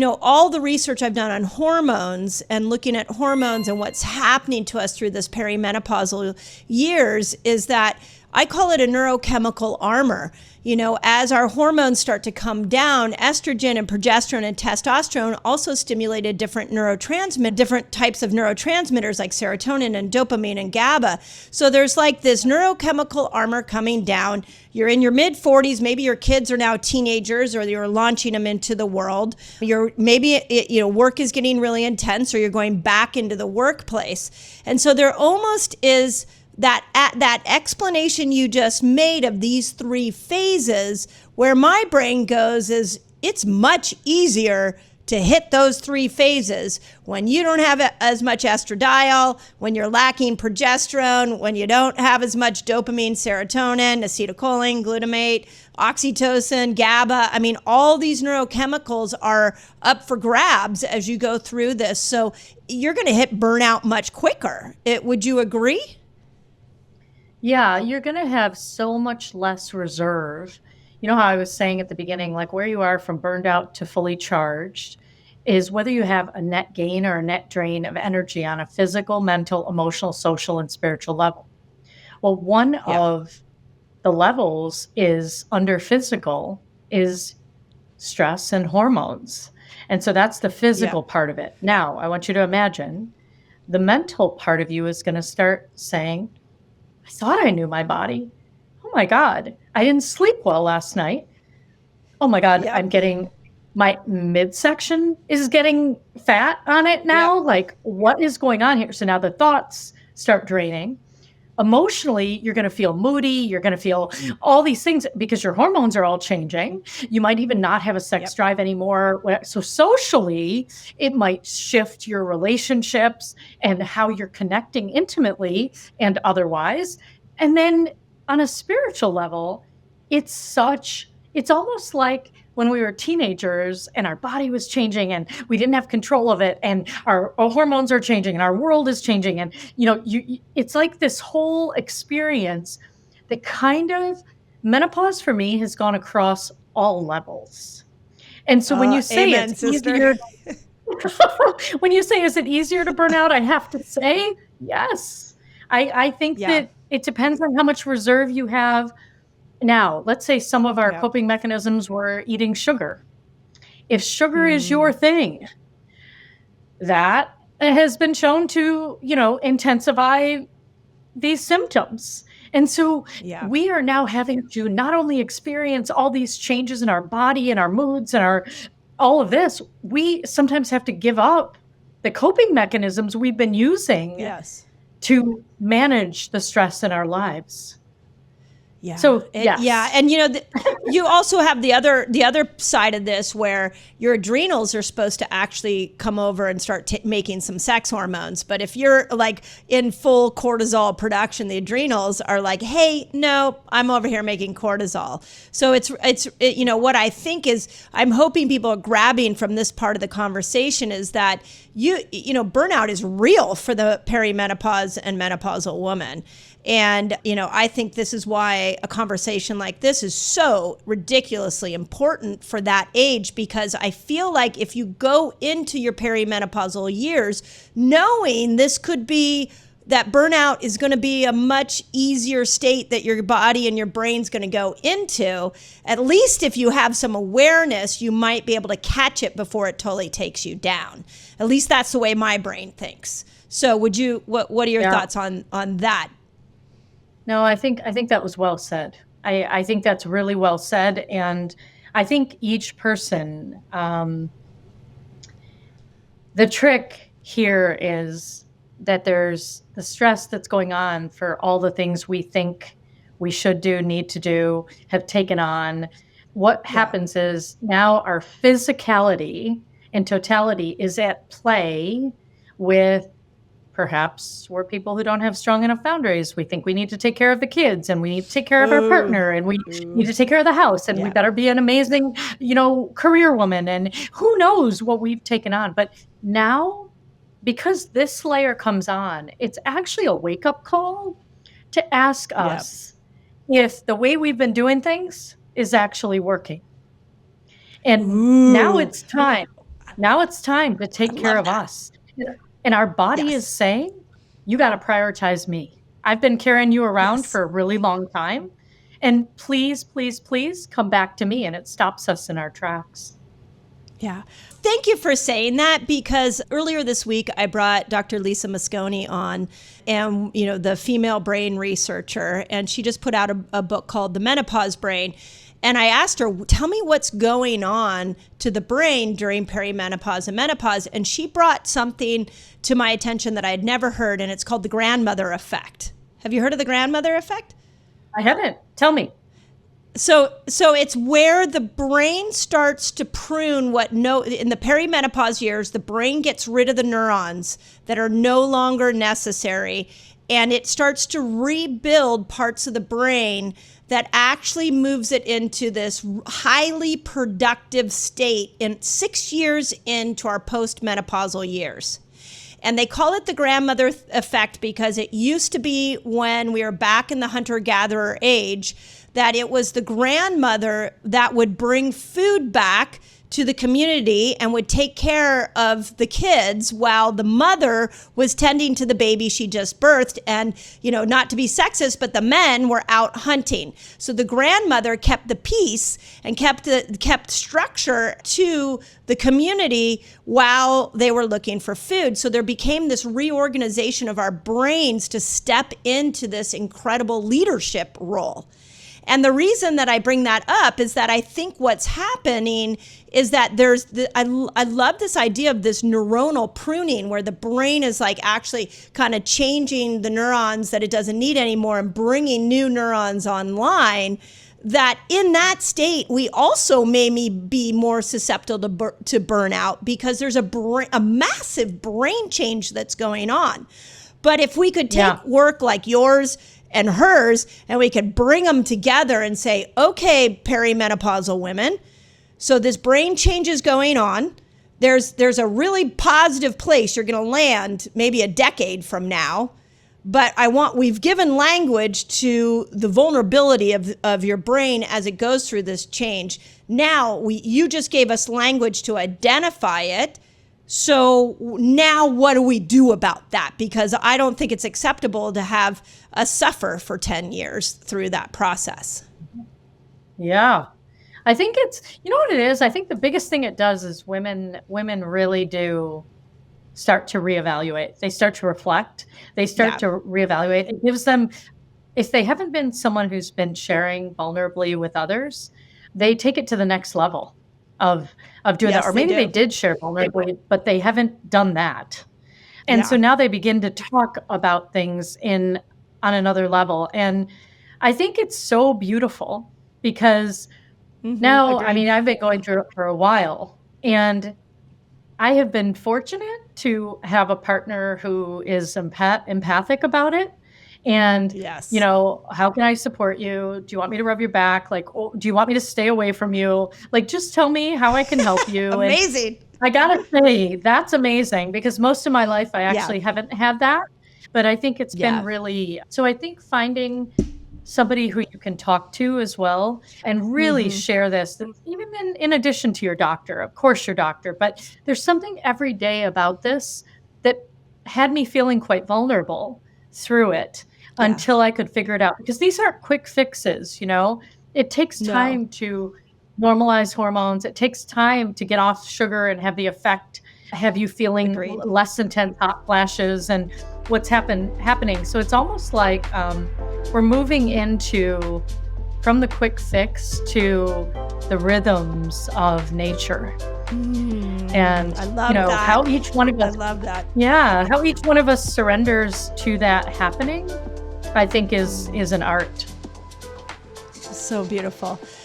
all the research I've done on hormones and looking at hormones and what's happening to us through this perimenopausal years is that I call it a neurochemical armor. As our hormones start to come down, estrogen and progesterone and testosterone also stimulated different types of neurotransmitters like serotonin and dopamine and GABA. So there's like this neurochemical armor coming down. You're in your mid 40s, maybe your kids are now teenagers or you're launching them into the world. Work is getting really intense or you're going back into the workplace. And so there almost is that explanation you just made of these three phases, where my brain goes is it's much easier to hit those three phases when you don't have as much estradiol, when you're lacking progesterone, when you don't have as much dopamine, serotonin, acetylcholine, glutamate, oxytocin, GABA. I mean, all these neurochemicals are up for grabs as you go through this. So you're going to hit burnout much quicker. Would you agree? Yeah, you're going to have so much less reserve. You know how I was saying at the beginning, like where you are from burned out to fully charged is whether you have a net gain or a net drain of energy on a physical, mental, emotional, social, and spiritual level. Well, one of the levels is under physical is stress and hormones. And so that's the physical part of it. Now, I want you to imagine the mental part of you is going to start saying, I thought I knew my body. Oh my God, I didn't sleep well last night. Oh my God, I'm getting, my midsection is getting fat on it now. Like, what is going on here? So now the thoughts start draining. Emotionally, you're going to feel moody. You're going to feel all these things because your hormones are all changing. You might even not have a sex drive anymore. So socially, it might shift your relationships and how you're connecting intimately and otherwise. And then on a spiritual level, it's almost like when we were teenagers and our body was changing and we didn't have control of it and our hormones are changing and our world is changing. And, it's like this whole experience that kind of menopause for me has gone across all levels. And so when you say it's easier, when you say, is it easier to burn out? I have to say, yes. I think that it depends on how much reserve you have. Now, let's say some of our coping mechanisms were eating sugar. If sugar is your thing, that has been shown to, intensify these symptoms. And so we are now having to not only experience all these changes in our body and our moods and all of this, we sometimes have to give up the coping mechanisms we've been using to manage the stress in our lives. Yeah. So and you also have the other side of this where your adrenals are supposed to actually come over and start making some sex hormones. But if you're like in full cortisol production, the adrenals are like, hey, no, I'm over here making cortisol. So it's what I think is, I'm hoping people are grabbing from this part of the conversation is that burnout is real for the perimenopause and menopausal woman. And, I think this is why a conversation like this is so ridiculously important for that age, because I feel like if you go into your perimenopausal years knowing this could be, that burnout is going to be a much easier state that your body and your brain's going to go into, at least if you have some awareness, you might be able to catch it before it totally takes you down. At least that's the way my brain thinks. So what are your thoughts on that? No, I think that was well said. I think that's really well said. And I think each person, the trick here is that there's the stress that's going on for all the things we think we should do, need to do, have taken on. What happens is now our physicality in totality is at play with perhaps we're people who don't have strong enough boundaries. We think we need to take care of the kids and we need to take care of our partner and we need to take care of the house and we better be an amazing, career woman and who knows what we've taken on. But now, because this layer comes on, it's actually a wake-up call to ask us if the way we've been doing things is actually working. And now it's time. Now it's time to I take care love of that. us. And our body is Yes. saying, you got to prioritize me. I've been carrying you around Yes. for a really long time. And please, please, please come back to me. And it stops us in our tracks. Yeah. Thank you for saying that, because earlier this week I brought Dr. Lisa Mosconi on, and the female brain researcher, and she just put out a book called The Menopause Brain. And I asked her, tell me what's going on to the brain during perimenopause and menopause. And she brought something to my attention that I had never heard, and it's called the grandmother effect. Have you heard of the grandmother effect? I haven't. Tell me. So it's where the brain starts to prune in the perimenopause years, the brain gets rid of the neurons that are no longer necessary, and it starts to rebuild parts of the brain that actually moves it into this highly productive state in 6 years into our postmenopausal years. And they call it the grandmother effect because it used to be, when we were back in the hunter-gatherer age, that it was the grandmother that would bring food back to the community and would take care of the kids while the mother was tending to the baby she just birthed. And, not to be sexist, but the men were out hunting. So the grandmother kept the peace and kept structure to the community while they were looking for food. So there became this reorganization of our brains to step into this incredible leadership role. And the reason that I bring that up is that I think what's happening is that I love this idea of this neuronal pruning, where the brain is like actually kind of changing the neurons that it doesn't need anymore and bringing new neurons online. That in that state, we also may be more susceptible to burnout, because there's a massive brain change that's going on. But if we could take work like yours and hers, and we could bring them together and say, okay, perimenopausal women, so this brain change is going on. There's a really positive place you're going to land maybe a decade from now. But we've given language to the vulnerability of your brain as it goes through this change. Now you just gave us language to identify it. So now what do we do about that? Because I don't think it's acceptable to have us suffer for 10 years through that process. Yeah. I think what it is? I think the biggest thing it does is women really do start to reevaluate. They start to reflect. They start to reevaluate. It gives them, if they haven't been someone who's been sharing vulnerably with others, they take it to the next level of doing that. Or maybe they did share vulnerably, but they haven't done that. And so now they begin to talk about things on another level. And I think it's so beautiful, because now, I mean, I've been going through it for a while, and I have been fortunate to have a partner who is empathic about it. And, how can I support you? Do you want me to rub your back? Like, do you want me to stay away from you? Like, just tell me how I can help you. Amazing. And I gotta say, that's amazing, because most of my life I actually haven't had that. But I think it's been really, so I think finding somebody who you can talk to as well and really share this, even in addition to your doctor, of course your doctor, but there's something every day about this that had me feeling quite vulnerable through it until I could figure it out. Because these aren't quick fixes, it takes time to normalize hormones. It takes time to get off sugar and have the effect, have you feeling less intense hot flashes and what's happening. So it's almost like we're moving from the quick fix to the rhythms of nature. And I love that. How each one of us, I love that. Yeah, how each one of us surrenders to that happening, I think is an art. So beautiful.